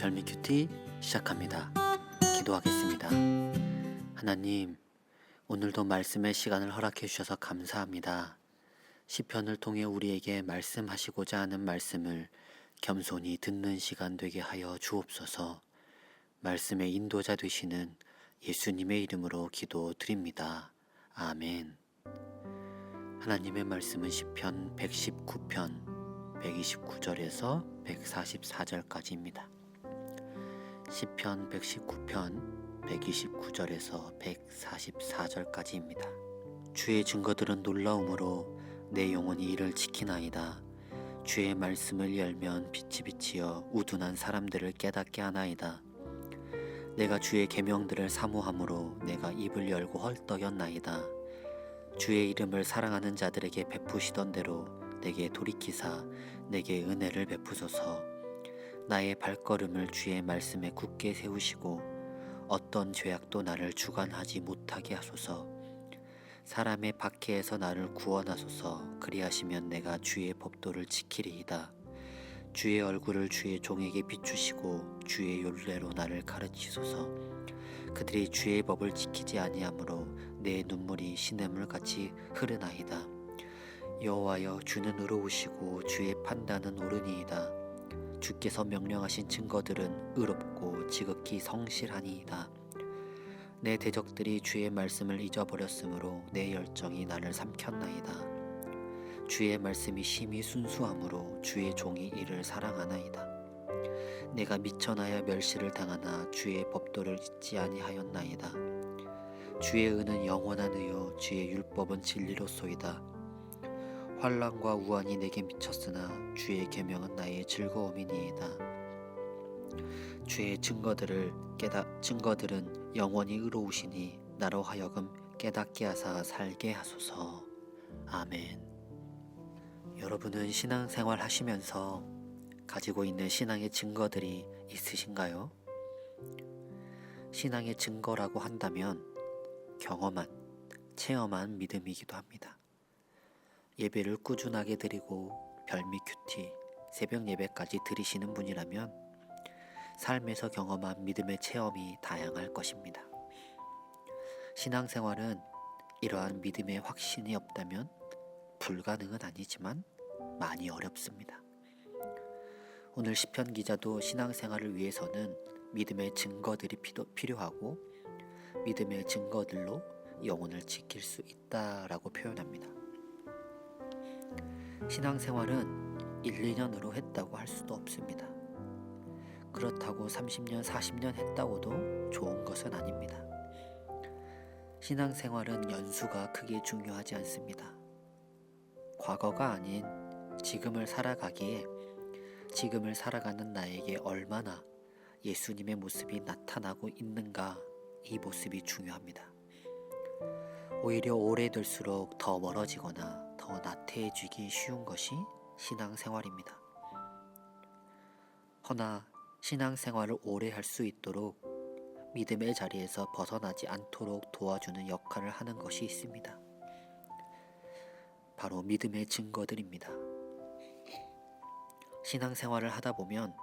별미큐티 시작합니다. 기도하겠습니다. 하나님, 오늘도 말씀의 시간을 허락해 주셔서 감사합니다. 시편을 통해 우리에게 말씀하시고자 하는 말씀을 겸손히 듣는 시간 되게 하여 주옵소서. 말씀의 인도자 되시는 예수님의 이름으로 기도드립니다. 아멘. 하나님의 말씀은 시편 119편 129절에서 144절까지입니다. 시편 119편 129절에서 144절까지입니다. 주의 증거들은 놀라움으로 내 영혼이 이를 지키나이다. 주의 말씀을 열면 빛이 비치어 우둔한 사람들을 깨닫게 하나이다. 내가 주의 계명들을 사모함으로 내가 입을 열고 헐떡였나이다. 주의 이름을 사랑하는 자들에게 베푸시던 대로 내게 돌이키사 내게 은혜를 베푸소서. 나의 발걸음을 주의 말씀에 굳게 세우시고 어떤 죄악도 나를 주관하지 못하게 하소서. 사람의 박해에서 나를 구원하소서. 그리하시면 내가 주의 법도를 지키리이다. 주의 얼굴을 주의 종에게 비추시고 주의 율례로 나를 가르치소서. 그들이 주의 법을 지키지 아니하므로 내 눈물이 시냇물같이 흐르나이다. 여호와여, 주는 의로우시고 주의 판단은 옳으니이다. 주께서 명령하신 증거들은 의롭고 지극히 성실하니이다. 내 대적들이 주의 말씀을 잊어버렸으므로 내 열정이 나를 삼켰나이다. 주의 말씀이 심히 순수하므로 주의 종이 이를 사랑하나이다. 내가 미천하여 멸시를 당하나 주의 법도를 잊지 아니하였나이다. 주의 의는 영원한 의요 주의 율법은 진리로소이다. 환난과 우환이 내게 미쳤으나 주의 계명은 나의 즐거움이니이다. 주의 증거들은 영원히 의로우시니 나로 하여금 깨닫게 하사 살게 하소서. 아멘. 여러분은 신앙생활 하시면서 가지고 있는 신앙의 증거들이 있으신가요? 신앙의 증거라고 한다면 경험한, 체험한 믿음이기도 합니다. 예배를 꾸준하게 드리고 별미 큐티, 새벽 예배까지 드리시는 분이라면 삶에서 경험한 믿음의 체험이 다양할 것입니다. 신앙생활은 이러한 믿음의 확신이 없다면 불가능은 아니지만 많이 어렵습니다. 오늘 시편 기자도 신앙생활을 위해서는 믿음의 증거들이 필요하고 믿음의 증거들로 영혼을 지킬 수 있다라고 표현합니다. 신앙생활은 1, 2년으로 했다고 할 수도 없습니다. 그렇다고 30년, 40년 했다고도 좋은 것은 아닙니다. 신앙생활은 연수가 크게 중요하지 않습니다. 과거가 아닌 지금을 살아가기에 지금을 살아가는 나에게 얼마나 예수님의 모습이 나타나고 있는가, 이 모습이 중요합니다. 오히려 오래될수록 더 멀어지거나 더 나태해지기 쉬운 것이 신앙생활입니다. 허나 신앙생활을 오래 할 수 있도록 믿음의 자리에서 벗어나지 않도록 도와주는 역할을 하는 것이 있습니다. 바로 믿음의 증거들입니다. 신앙생활을 하다 보면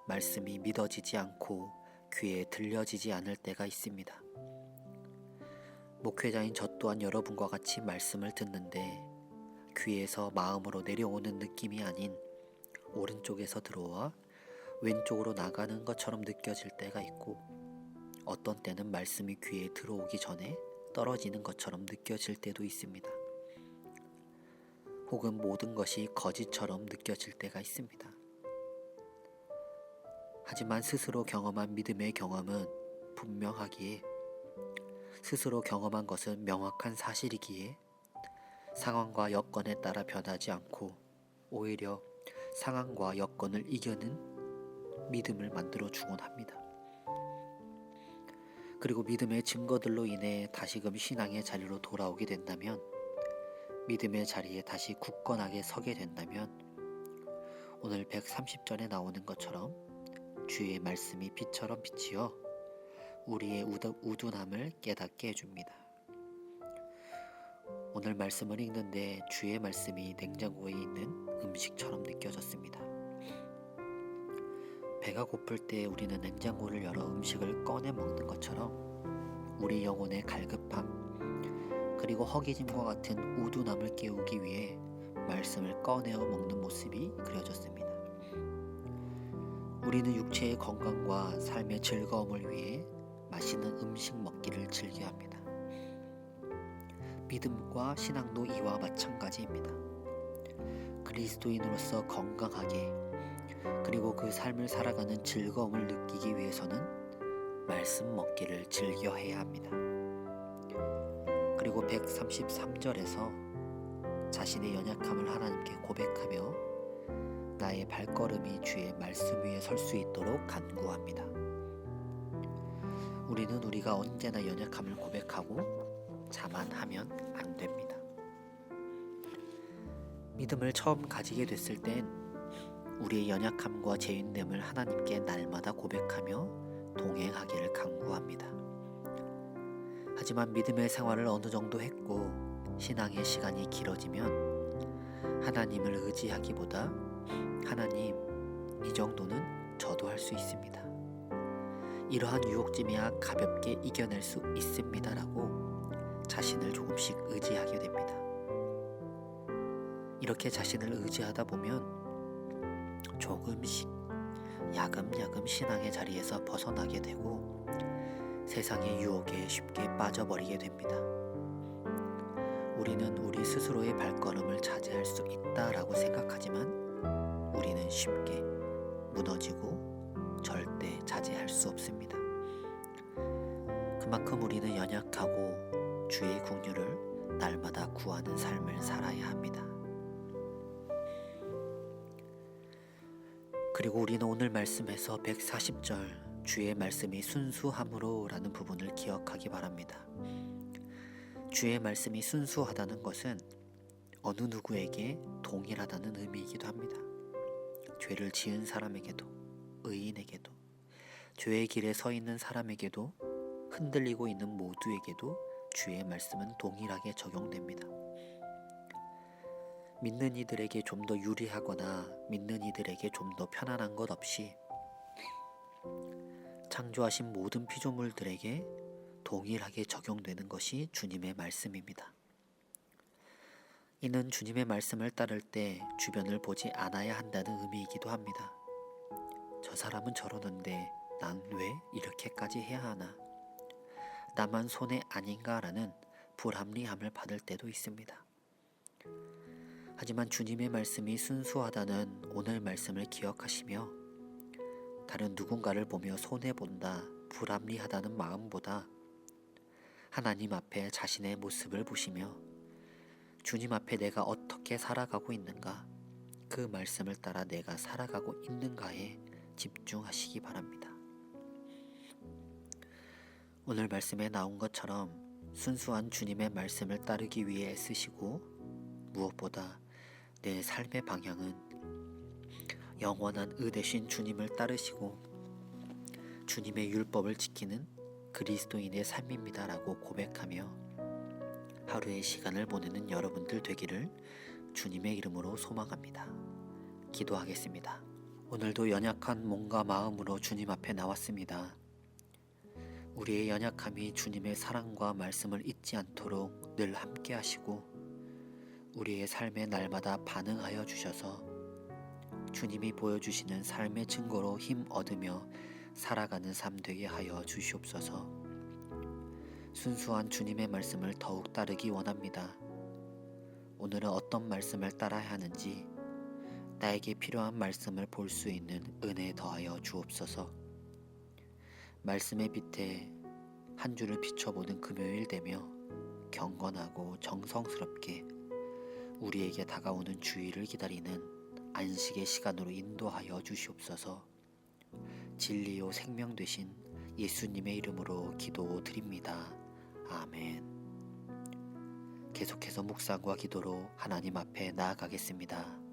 말씀이 믿어지지 않고 귀에 들려지지 않을 때가 있습니다. 목회자인 저 또한 여러분과 같이 말씀을 듣는데 귀에서 마음으로 내려오는 느낌이 아닌 오른쪽에서 들어와 왼쪽으로 나가는 것처럼 느껴질 때가 있고, 어떤 때는 말씀이 귀에 들어오기 전에 떨어지는 것처럼 느껴질 때도 있습니다. 혹은 모든 것이 거짓처럼 느껴질 때가 있습니다. 하지만 스스로 경험한 믿음의 경험은 분명하기에, 스스로 경험한 것은 명확한 사실이기에 상황과 여건에 따라 변하지 않고 오히려 상황과 여건을 이겨는 믿음을 만들어 주곤 합니다. 그리고 믿음의 증거들로 인해 다시금 신앙의 자리로 돌아오게 된다면, 믿음의 자리에 다시 굳건하게 서게 된다면 오늘 130절에 나오는 것처럼 주의 말씀이 빛처럼 비치어 우리의 우둔함을 깨닫게 해줍니다. 오늘 말씀을 읽는데 주의 말씀이 냉장고에 있는 음식처럼 느껴졌습니다. 배가 고플 때 우리는 냉장고를 열어 음식을 꺼내 먹는 것처럼 우리 영혼의 갈급함 그리고 허기짐과 같은 우둔함을 깨우기 위해 말씀을 꺼내어 먹는 모습이 그려졌습니다. 우리는 육체의 건강과 삶의 즐거움을 위해 맛있는 음식 먹기를 즐겨야 합니다. 믿음과 신앙도 이와 마찬가지입니다. 그리스도인으로서 건강하게 그리고 그 삶을 살아가는 즐거움을 느끼기 위해서는 말씀 먹기를 즐겨해야 합니다. 그리고 133절에서 자신의 연약함을 하나님께 고백하며 나의 발걸음이 주의 말씀 위에 설 수 있도록 간구합니다. 우리는 우리가 언제나 연약함을 고백하고 자만하면 안 됩니다. 믿음을 처음 가지게 됐을 땐 우리의 연약함과 죄인됨을 하나님께 날마다 고백하며 동행하기를 간구합니다. 하지만 믿음의 생활을 어느 정도 했고 신앙의 시간이 길어지면 하나님을 의지하기보다 하나님, 이 정도는 저도 할 수 있습니다. 이러한 유혹쯤이야 가볍게 이겨낼 수 있습니다라고 자신을 조금씩 의지하게 됩니다. 이렇게 자신을 의지하다 보면 조금씩 야금야금 신앙의 자리에서 벗어나게 되고 세상의 유혹에 쉽게 빠져버리게 됩니다. 우리는 우리 스스로의 발걸음을 자제할 수 있다라고 생각하지만 우리는 쉽게 무너지고 절대 자제할 수 없습니다. 그만큼 우리는 연약하고 주의 긍휼을 날마다 구하는 삶을 살아야 합니다. 그리고 우리는 오늘 말씀에서 140절 주의 말씀이 순수함으로 라는 부분을 기억하기 바랍니다. 주의 말씀이 순수하다는 것은 어느 누구에게 동일하다는 의미이기도 합니다. 죄를 지은 사람에게도 의인에게도 죄의 길에 서 있는 사람에게도 흔들리고 있는 모두에게도 주의 말씀은 동일하게 적용됩니다. 믿는 이들에게 좀 더 유리하거나 믿는 이들에게 좀 더 편안한 것 없이 창조하신 모든 피조물들에게 동일하게 적용되는 것이 주님의 말씀입니다. 이는 주님의 말씀을 따를 때 주변을 보지 않아야 한다는 의미이기도 합니다. 저 사람은 저러는데 난 왜 이렇게까지 해야 하나? 나만 손해 아닌가라는 불합리함을 받을 때도 있습니다. 하지만 주님의 말씀이 순수하다는 오늘 말씀을 기억하시며 다른 누군가를 보며 손해본다, 불합리하다는 마음보다 하나님 앞에 자신의 모습을 보시며 주님 앞에 내가 어떻게 살아가고 있는가, 그 말씀을 따라 내가 살아가고 있는가에 집중하시기 바랍니다. 오늘 말씀에 나온 것처럼 순수한 주님의 말씀을 따르기 위해 애쓰시고 무엇보다 내 삶의 방향은 영원한 의되신 주님을 따르시고 주님의 율법을 지키는 그리스도인의 삶입니다라고 고백하며 하루의 시간을 보내는 여러분들 되기를 주님의 이름으로 소망합니다. 기도하겠습니다. 오늘도 연약한 몸과 마음으로 주님 앞에 나왔습니다. 우리의 연약함이 주님의 사랑과 말씀을 잊지 않도록 늘 함께 하시고 우리의 삶에 날마다 반응하여 주셔서 주님이 보여주시는 삶의 증거로 힘 얻으며 살아가는 삶 되게 하여 주시옵소서. 순수한 주님의 말씀을 더욱 따르기 원합니다. 오늘은 어떤 말씀을 따라야 하는지 나에게 필요한 말씀을 볼 수 있는 은혜 더하여 주옵소서. 말씀의 빛에 한 주를 비춰보는 금요일 되며 경건하고 정성스럽게 우리에게 다가오는 주일을 기다리는 안식의 시간으로 인도하여 주시옵소서. 진리요 생명 되신 예수님의 이름으로 기도드립니다. 아멘. 계속해서 묵상과 기도로 하나님 앞에 나아가겠습니다.